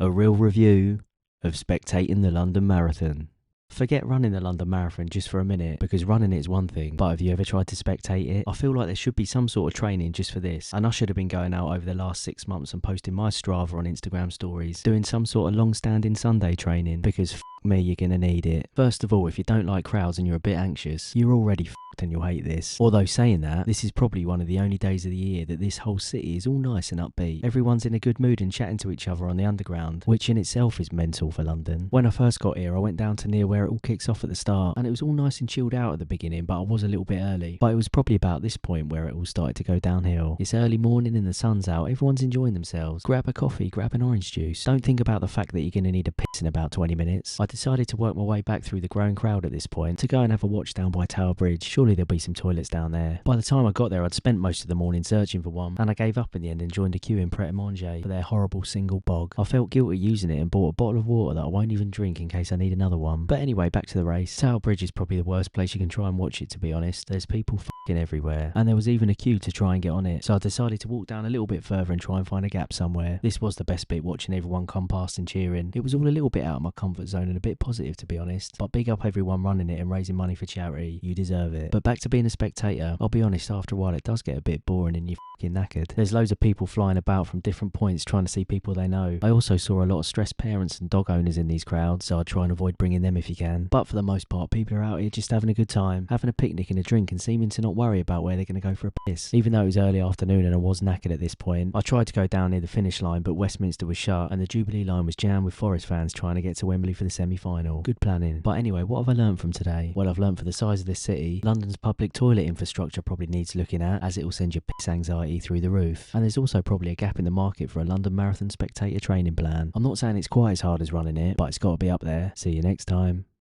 A real review of spectating the London Marathon. Forget running the London Marathon just for a minute, because running it is one thing, but have you ever tried to spectate it? I feel like there should be some sort of training just for this, and I should have been going out over the last 6 months and posting my Strava on Instagram stories, doing some sort of long-standing Sunday training, because me, you're gonna need it. First of all, if you don't like crowds and you're a bit anxious, you're already and you'll hate this. Although saying that, this is probably one of the only days of the year that this whole city is all nice and upbeat. Everyone's in a good mood and chatting to each other on the underground, which in itself is mental for London. When I first got here, I went down to near where it all kicks off at the start, and it was all nice and chilled out at the beginning, but I was a little bit early. But it was probably about this point where it all started to go downhill. It's early morning and the sun's out, everyone's enjoying themselves. Grab a coffee, grab an orange juice. Don't think about the fact that you're gonna need a piss in about 20 minutes. I decided to work my way back through the growing crowd at this point to go and have a watch down by Tower Bridge. Surely there'll be some toilets down there. By the time I got there, I'd spent most of the morning searching for one, and I gave up in the end and joined a queue in Pret a Manger for their horrible single bog. I felt guilty using it and bought a bottle of water that I won't even drink in case I need another one. But anyway, back to the race. Tower Bridge is probably the worst place you can try and watch it, to be honest. There's people f***ing everywhere, and there was even a queue to try and get on it, so I decided to walk down a little bit further and try and find a gap somewhere. This was the best bit, watching everyone come past and cheering. It was all a little bit out of my comfort zone and a bit positive, to be honest, but big up everyone running it and raising money for charity. You deserve it. But back to being a spectator, I'll be honest, after a while it does get a bit boring and you're f***ing knackered. There's loads of people flying about from different points trying to see people they know. I also saw a lot of stressed parents and dog owners in these crowds, so I'd try and avoid bringing them if you can. But for the most part, people are out here just having a good time, having a picnic and a drink, and seeming to not worry about where they're going to go for a piss. Even though it was early afternoon and I was knackered at this point, I tried to go down near the finish line, but Westminster was shut and the Jubilee line was jammed with Forest fans trying to get to Wembley for the semi-final. Good planning. But anyway, what have I learned from today? Well, I've learned for the size of this city, London's public toilet infrastructure probably needs looking at, as it will send your piss anxiety through the roof. And there's also probably a gap in the market for a London Marathon spectator training plan. I'm not saying it's quite as hard as running it, but it's got to be up there. See you next time.